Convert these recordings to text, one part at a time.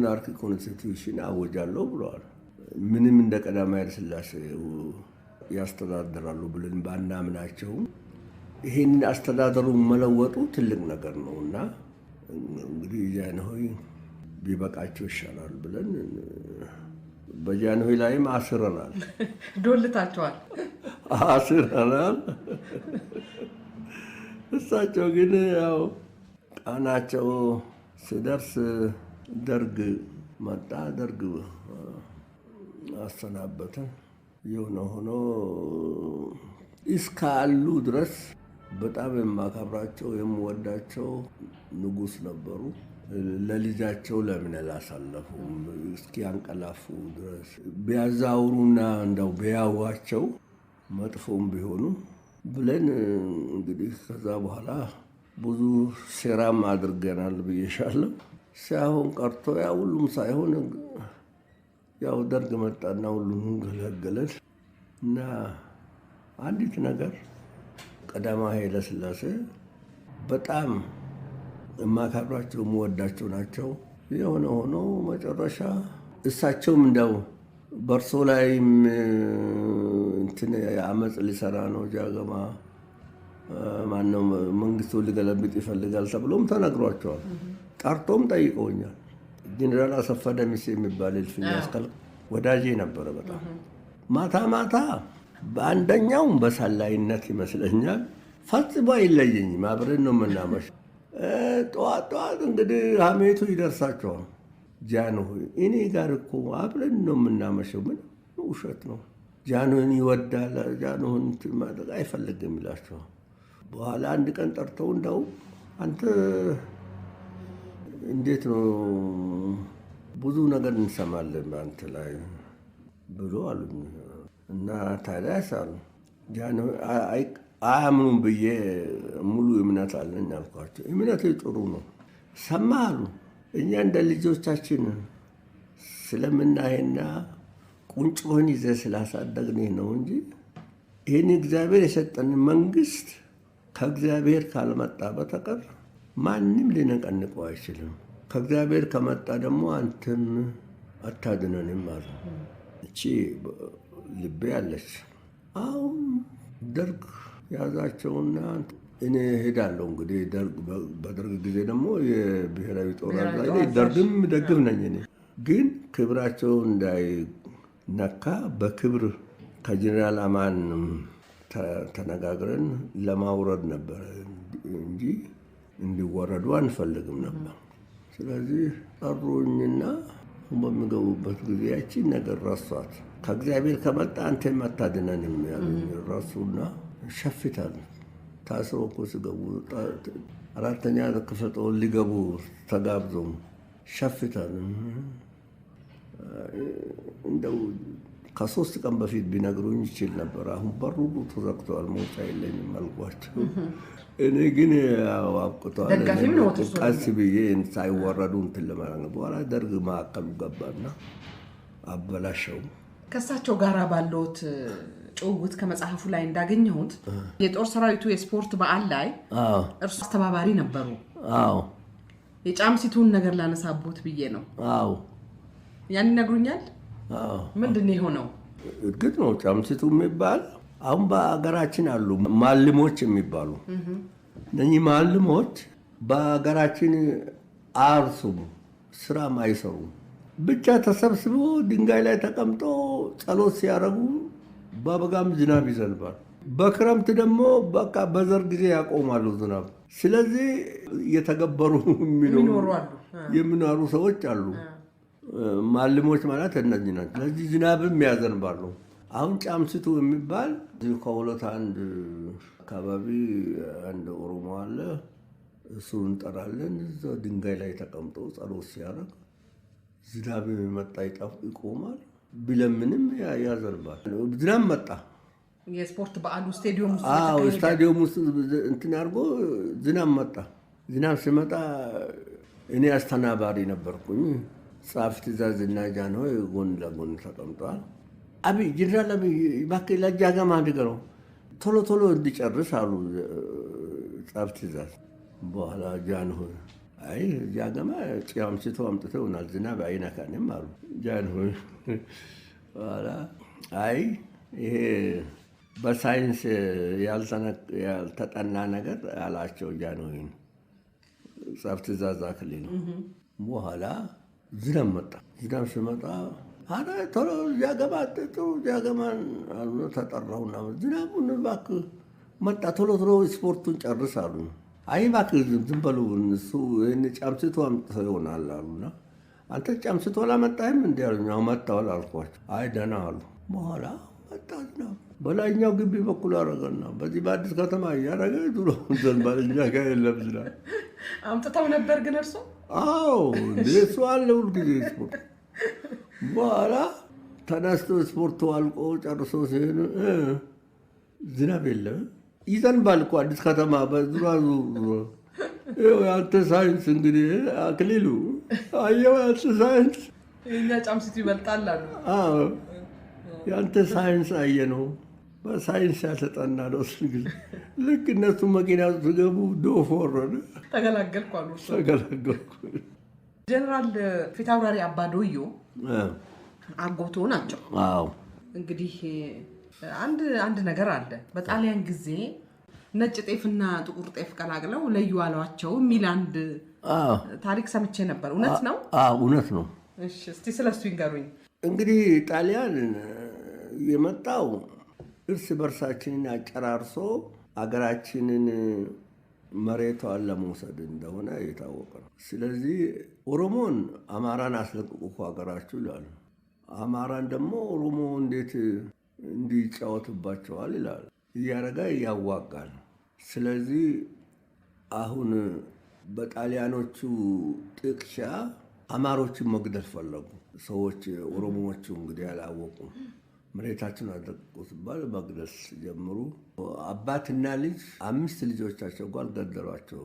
ሞናርኪ ኮንስቲቱሽን አወጃለሁ ብለዋል። ምንም እንደ ቀዳማዊ ኃይለ ሥላሴ ያስተዳድራሉ ብለን ባናምናቸውም ይሄንን አስተዳደሩን መለወጡ ትልቅ ነገር ነውና እንግዲህ ጃንሆይ ቢበቃቸው ይሻላል ብለን በጃንሆይ ላይም አስረናል። ዶልታቸዋል፣ አስረናል። እሳቸው ግን ያው ቃናቸው ሲደርስ ደርግ መጣ። ደርግ አሰናበተን። የሆነ ሆኖ እስካሉ ድረስ በጣም የማከብራቸው የምወዳቸው ንጉሥ ነበሩ። ለልጃቸው ለምን አላሳለፉም እስኪ አንቀላፉ ድረስ ቢያዛውሩና እንደው ቢያዋቸው መጥፎም ቢሆኑ ብለን እንግዲህ ከዛ በኋላ ብዙ ሴራም አድርገናል ብዬሻለሁ። ሳይሆን ቀርቶ ያ ሁሉም ሳይሆን ያው ደርግ መጣና ሁሉም ገለገለን እና አንዲት ነገር ቀዳማዊ ኃይለ ሥላሴ በጣም የማከብራቸው የምወዳቸው ናቸው። የሆነ ሆኖ መጨረሻ እሳቸውም እንደው በእርሶ ላይም እንትን አመፅ ሊሰራ ነው ጃገማ ማነው መንግስቱን ሊገለብጥ ይፈልጋል ተብሎም ተነግሯቸዋል። ጠርቶም ጠይቀውኛል። ጀነራል አሰፋ ደምሴ የሚባል እልፍኝ አስከል ወዳጄ ነበረ በጣም ማታ ማታ በአንደኛውም በሳላይነት ይመስለኛል ፈጽሞ አይለየኝም። አብረን ነው የምናመሽ። ጠዋት ጠዋት እንግዲህ ሀሜቱ ይደርሳቸዋል። ጃንሆይ እኔ ጋር እኮ አብረን ነው የምናመሸው። ምን ውሸት ነው። ጃንሆይን ይወዳል፣ ጃንሆይን ማድረግ አይፈልግም ይላቸዋል። በኋላ አንድ ቀን ጠርተው እንደው አንተ እንዴት ነው ብዙ ነገር እንሰማለን በአንተ ላይ ብሎ አሉኝ። እና ታዲያ ሳሉ ጃንሆይ አያምኑም ብዬ ሙሉ እምነት አለኝ አልኳቸው። እምነቴ ጥሩ ነው ሰማ አሉ። እኛ እንደ ልጆቻችን ስለምናይና ቁንጮህን ይዘህ ስላሳደግንህ ነው እንጂ ይህን እግዚአብሔር የሰጠን መንግስት ከእግዚአብሔር ካልመጣ በተቀር ማንም ሊነቀንቀው አይችልም። ከእግዚአብሔር ከመጣ ደግሞ አንተም አታድነንም አሉ። እቺ ልቤ አለች። አሁን ደርግ ያዛቸውና እኔ ሄዳለሁ እንግዲህ በደርግ ጊዜ ደግሞ የብሔራዊ ጦር አዛዥ ደርግም ደግፍ ነኝ እኔ። ግን ክብራቸው እንዳይነካ በክብር ከጀነራል አማን ተነጋግረን ለማውረድ ነበረ እንጂ እንዲወረዱ አንፈልግም ነበር። ስለዚህ ጠሩኝና በሚገቡበት ጊዜ ያቺን ነገር ረሷት። ከእግዚአብሔር ከመጣ አንተም አታድነንም ያሉኝ ረሱና ሸፍታል። ታስረው እኮ ሲገቡ አራተኛ ክፍለ ጦር ሊገቡ ተጋብዘው ሸፍታል። እንደው ከ3 ቀን በፊት ቢነግሩኝ ይችል ነበር። አሁን በሩ ተዘግቷል፣ መውጫ የለኝም አልኳቸው። እኔ ግን አብቅቷል። ቀስ ብዬ ሳይወረዱ እንትን ለማለት በኋላ ደርግ ማዕከሉ ገባና አበላሸው። ከእሳቸው ጋር ባለዎት ጭውውት ከመጽሐፉ ላይ እንዳገኘሁት የጦር ሰራዊቱ የስፖርት በዓል ላይ እርሱ አስተባባሪ ነበሩ። አዎ የጫምሲቱን ነገር ላነሳቦት ብዬ ነው። አዎ ያን ይነግሩኛል። አዎ ምንድን ነው የሆነው? እርግጥ ነው ጫምሲቱ የሚባል አሁን በአገራችን አሉ ማልሞች የሚባሉ እነኚህ ማልሞች በአገራችን አያርሱም፣ ስራም አይሰሩም። ብቻ ተሰብስቦ ድንጋይ ላይ ተቀምጦ ጸሎት ሲያደርጉ በበጋም ዝናብ ይዘንባል። በክረምት ደግሞ በቃ በዘር ጊዜ ያቆማሉ ዝናብ። ስለዚህ እየተገበሩ የሚኖሩ ሰዎች አሉ። ማልሞች ማለት እነዚህ ናቸው። ስለዚህ ዝናብም ያዘንባሉ። አሁን ጫምሲቱ የሚባል ከሁለት አንድ አካባቢ አንድ ኦሮሞ አለ። እሱን እንጠራለን። እዛ ድንጋይ ላይ ተቀምጦ ጸሎት ሲያደርግ ዝናብ መጣ ይቆማል። ቢለምንም ያዘንባል። ዝናብ መጣ። የስፖርት በዓሉ ስታዲየም ውስጥ ስታዲየም ውስጥ እንትን አድርጎ ዝናብ መጣ። ዝናብ ሲመጣ እኔ አስተናባሪ ነበርኩኝ። ጸሐፊ ትእዛዝ እና ጃንሆይ ጎን ለጎን ተቀምጠዋል። አብይ ጀነራል አብይ እባክህ ለጃገማ ንገረው ቶሎ ቶሎ እንዲጨርስ አሉ ጸሐፊ ትእዛዝ። በኋላ ጃንሆይ አይ ጃገማ ጫምስቶ አምጥተውናል ዝናብ አይነካንም አሉ ጃንሆይ። ኋላ አይ ይሄ በሳይንስ ያልተጠና ነገር አላቸው ጃንሆይን ጸብ ትእዛዝ አክሊሉ። በኋላ ዝናብ መጣ። ዝናብ ሲመጣ አረ ቶሎ ጃገማ ጥሩ ጃገማን አሉ። ተጠራውና ዝናቡን እባክህ መጣ ቶሎ ስፖርቱን ጨርስ አሉ። አይ እባክህ ዝም በሉ እሱ ጫምስቶ አምጥተው ይሆናል አሉና አንተ ጫምስቶ አላመጣህም እንዲ አሉኝ። መጣሁ አልኳቸው። አይ ደህና አሉ። በኋላ መጣ ዝናብ በላይኛው ግቢ በኩል አደረገና በዚህ በአዲስ ከተማ እያደረገ ድሮ ዘንባል እኛ ጋር የለም ዝናብ። አምጥተው ነበር ግን እርሱ? አዎ እሱ አለ ሁልጊዜ ስፖርት። በኋላ ተነስቶ ስፖርቱ አልቆ ጨርሶ ሲሄዱ ዝናብ የለም ይዘንባል እኮ አዲስ ከተማ በዙራዙ። ያንተ ሳይንስ እንግዲህ አክሊሉ አየው፣ ያንተ ሳይንስ የእኛ ጫምስቱ ይበልጣል አሉ። ያንተ ሳይንስ አየ ነው በሳይንስ ያልተጠና ነው። ጊዜ ልክ እነሱ መኪና ሲገቡ ዶፍ ወረደ። ተገላገልኩ አሉ። ተገላገልኩ። ጀነራል ፊታውራሪ አባዶዮ አጎቶ ናቸው። አዎ እንግዲህ አንድ ነገር አለ። በጣሊያን ጊዜ ነጭ ጤፍና ጥቁር ጤፍ ቀላቅለው ለዩ አሏቸው የሚል አንድ ታሪክ ሰምቼ ነበር። እውነት ነው? እውነት ነው። እሺ እስቲ ስለሱ ይንገሩኝ። እንግዲህ ጣሊያን የመጣው እርስ በርሳችንን አጨራርሶ አገራችንን መሬቷን ለመውሰድ እንደሆነ የታወቀ ነው። ስለዚህ ኦሮሞን አማራን አስለቅቁ ሀገራችሁ ይላሉ። አማራን ደግሞ ኦሮሞ እንዴት እንዲጫወትባቸዋል ይላል። እያረጋ ያዋጋል። ስለዚህ አሁን በጣሊያኖቹ ጥቅሻ አማሮችን መግደል ፈለጉ። ሰዎች ኦሮሞዎቹ እንግዲህ ያላወቁ መሬታችን አለቅቁ ሲባል መግደል ጀምሩ። አባትና ልጅ 5 ልጆቻቸው ጋር ገደሏቸው።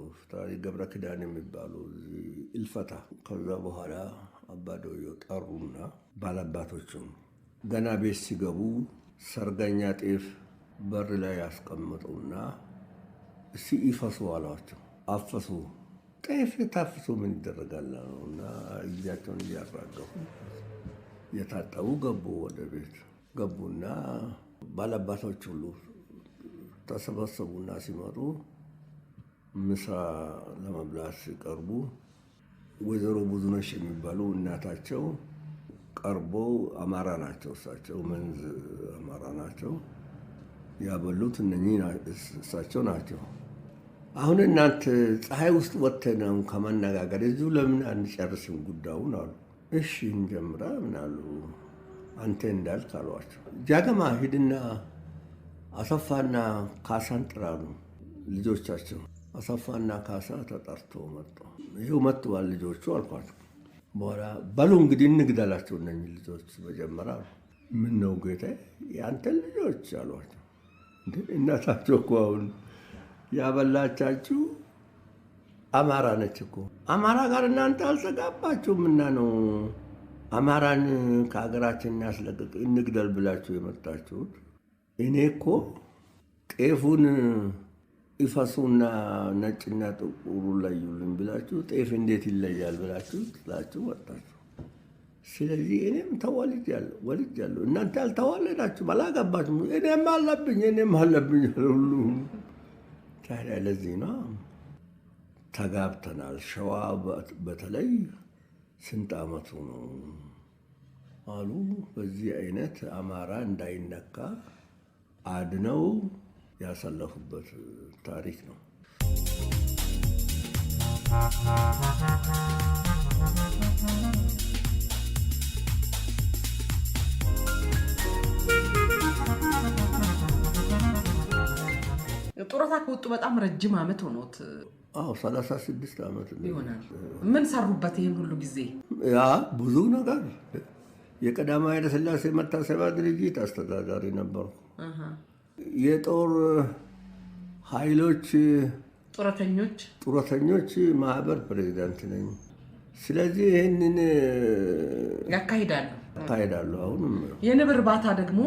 ገብረ ኪዳን የሚባሉ ኢልፈታ። ከዛ በኋላ አባዶዮ ጠሩና ባላባቶቹም ገና ቤት ሲገቡ ሰርገኛ ጤፍ በር ላይ ያስቀምጡና ይፈሱ አሏቸው። አፈሱ። ጤፍ የታፍሶ ምን ይደረጋል ነውና እጃቸውን እያራገፉ የታጠቡ ገቡ። ወደ ቤት ገቡና ባላባቶች ሁሉ ተሰበሰቡና ሲመጡ ምሳ ለመብላት ሲቀርቡ ወይዘሮ ብዙነሽ የሚባሉ እናታቸው ቀርቦ አማራ ናቸው። እሳቸው መንዝ አማራ ናቸው። ያበሉት እነኚህ እሳቸው ናቸው። አሁን እናንተ ፀሐይ ውስጥ ወጥተን ከመነጋገር እዚሁ ለምን አንጨርስም ጉዳዩን አሉ። እሺ እንጀምራ ምን አሉ። አንተ እንዳልክ አሏቸው። ጃገማ ሂድና አሰፋና ካሳን ጥራሉ ልጆቻቸው። አሰፋና ካሳ ተጠርቶ መጡ። ይኸው መጥተዋል ልጆቹ አልኳቸው። በኋላ በሉ እንግዲህ እንግደላቸው እነኝህ ልጆች መጀመሪያ አሉ። ምን ነው ጌታዬ የአንተን ልጆች አሏቸው። እናታቸው እኮ አሁን ያበላቻችሁ አማራ ነች እኮ። አማራ ጋር እናንተ አልተጋባችሁም እና ነው አማራን ከሀገራችን እናስለቅቅ እንግደል ብላችሁ የመጣችሁት። እኔ እኮ ጤፉን ይፈሱና ነጭና ጥቁሩ ለዩልን ብላችሁ ጤፍ እንዴት ይለያል ብላችሁ ጥላችሁ ወጣችሁ። ስለዚህ እኔም ወልጃለሁ፣ እናንተ ያልተዋለዳችሁ አላገባችሁም። እኔም አለብኝ ሁሉ። ታዲያ ለዚህ ነው ተጋብተናል። ሸዋ በተለይ ስንት ዓመቱ ነው አሉ። በዚህ አይነት አማራ እንዳይነካ አድነው ያሳለፉበት ታሪክ ነው። ጡረታ ከወጡ በጣም ረጅም ዓመት ሆኖት? አዎ 36 ዓመት ይሆናል። ምን ሰሩበት ይህን ሁሉ ጊዜ? ያ ብዙ ነገር። የቀዳማዊ ኃይለ ሥላሴ መታሰቢያ ድርጅት አስተዳዳሪ ነበርኩ። የጦር ኃይሎች ጡረተኞች ማህበር ፕሬዚዳንት ነኝ። ስለዚህ ይህንን ያካሂዳሉ። አሁንም የንብ እርባታ ደግሞ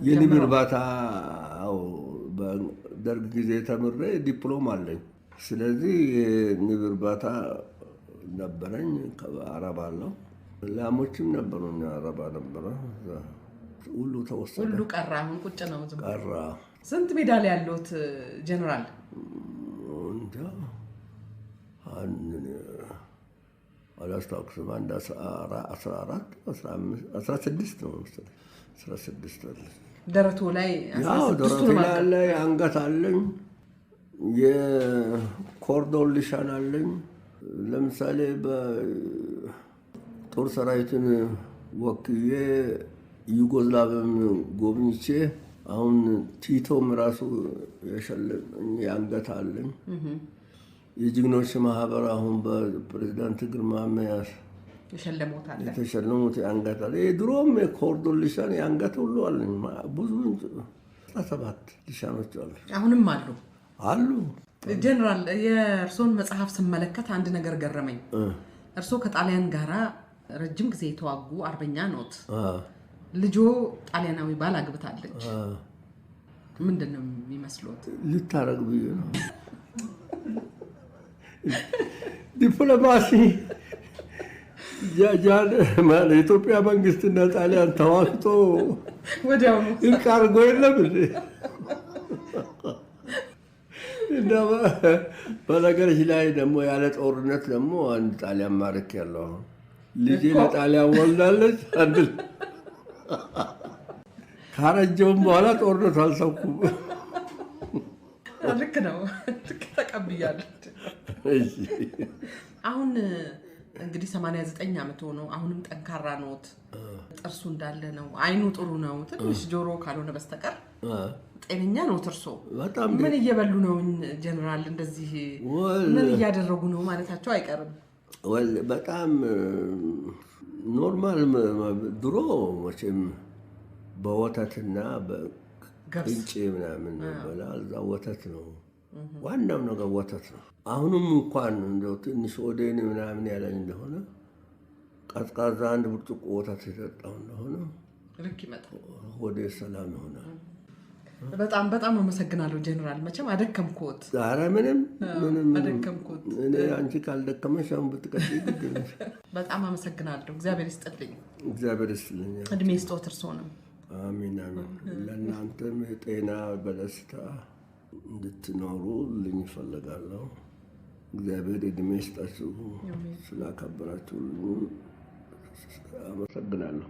የንብ እርባታ በደርግ ጊዜ ተምሬ ዲፕሎም አለኝ። ስለዚህ የንብ እርባታ ነበረኝ። አረባለሁ። ላሞችም ነበሩኝ። አረባ ነበረ። ሁሉ ተወሰደ። ሁሉ ቀረ። አሁን ቁጭ ነው ዝም ብሎ። ቀረ። ስንት ሜዳሊያ ያለዎት ጀነራል? እንጃ አላስታውስም። አንድ 14 16 ነው መሰለኝ። 16 አለ። ደረቶ ላይ ደረቶ ላይ አንገት አለኝ። የኮርዶን ሊሻን አለኝ። ለምሳሌ በጦር ሰራዊትን ወክዬ ዩጎዝላቭን ጎብኝቼ አሁን ቲቶም ራሱ የሸለመኝ አንገት አለኝ። የጀግኖች ማህበር አሁን በፕሬዝዳንት ግርማ መያዝ የተሸለሙት አንገት አለ። የድሮም የኮርዶን ሊሻን የአንገት ሁሉ አለኝ። ብዙ 17 ሊሻኖች አሉ። አሁንም አሉ። ጀነራል የእርሶን መጽሐፍ ስመለከት አንድ ነገር ገረመኝ። እርሶ ከጣሊያን ጋራ ረጅም ጊዜ የተዋጉ አርበኛ ኖት። ልጆ ጣሊያናዊ ባል አግብታለች። ምንድን ነው የሚመስሉት? ልታረግ ብዬ ነው። ዲፕሎማሲ የኢትዮጵያ መንግስትና ጣሊያን ተዋግቶ ወዲያውኑ እርቅ አድርጎ የለም እንዴ? እና በነገሮች ላይ ደግሞ ያለ ጦርነት ደግሞ አንድ ጣሊያን ማረክ ያለው ልጄ ለጣሊያን ወልዳለች። አንድ ካረጀውም በኋላ ጦርነት አልሰብኩም። ልክ ነው። ተቀብያለሁ። አሁን እንግዲህ 89 ዓመት ሆነው አሁንም ጠንካራ ኖት። ጥርሱ እንዳለ ነው። አይኑ ጥሩ ነው። ትንሽ ጆሮ ካልሆነ በስተቀር ጤነኛ ነው። እርሶ ምን እየበሉ ነው ጀነራል? እንደዚህ ምን እያደረጉ ነው ማለታቸው አይቀርም። በጣም ኖርማል። ድሮ መቼም በወተትና በቅንጬ ምናምን በላ እዛ ወተት ነው ዋናው ነገር፣ ወተት ነው። አሁንም እንኳን እንደው ትንሽ ወዴን ምናምን ያለኝ እንደሆነ ቀዝቃዛ አንድ ብርጭቆ ወተት የጠጣው እንደሆነ ልክ ይመጣል፣ ወደ ሰላም ይሆናል። በጣም በጣም አመሰግናለሁ ጀነራል። መቼም አደከምኩት። ኧረ ምንም አደከምኩት። እኔ አንቺ ካልደከመሽ አሁን ብትቀጥይ ግድ ነው። በጣም አመሰግናለሁ። እግዚአብሔር ይስጥልኝ። እግዚአብሔር ይስጥልኝ። እድሜ ይስጥዎት እርስዎንም። አሜን አሜን። ለእናንተም ጤና በደስታ እንድትኖሩ ልኝ እፈልጋለሁ። እግዚአብሔር እድሜ ይስጣችሁ። ስላከበራችሁ አመሰግናለሁ።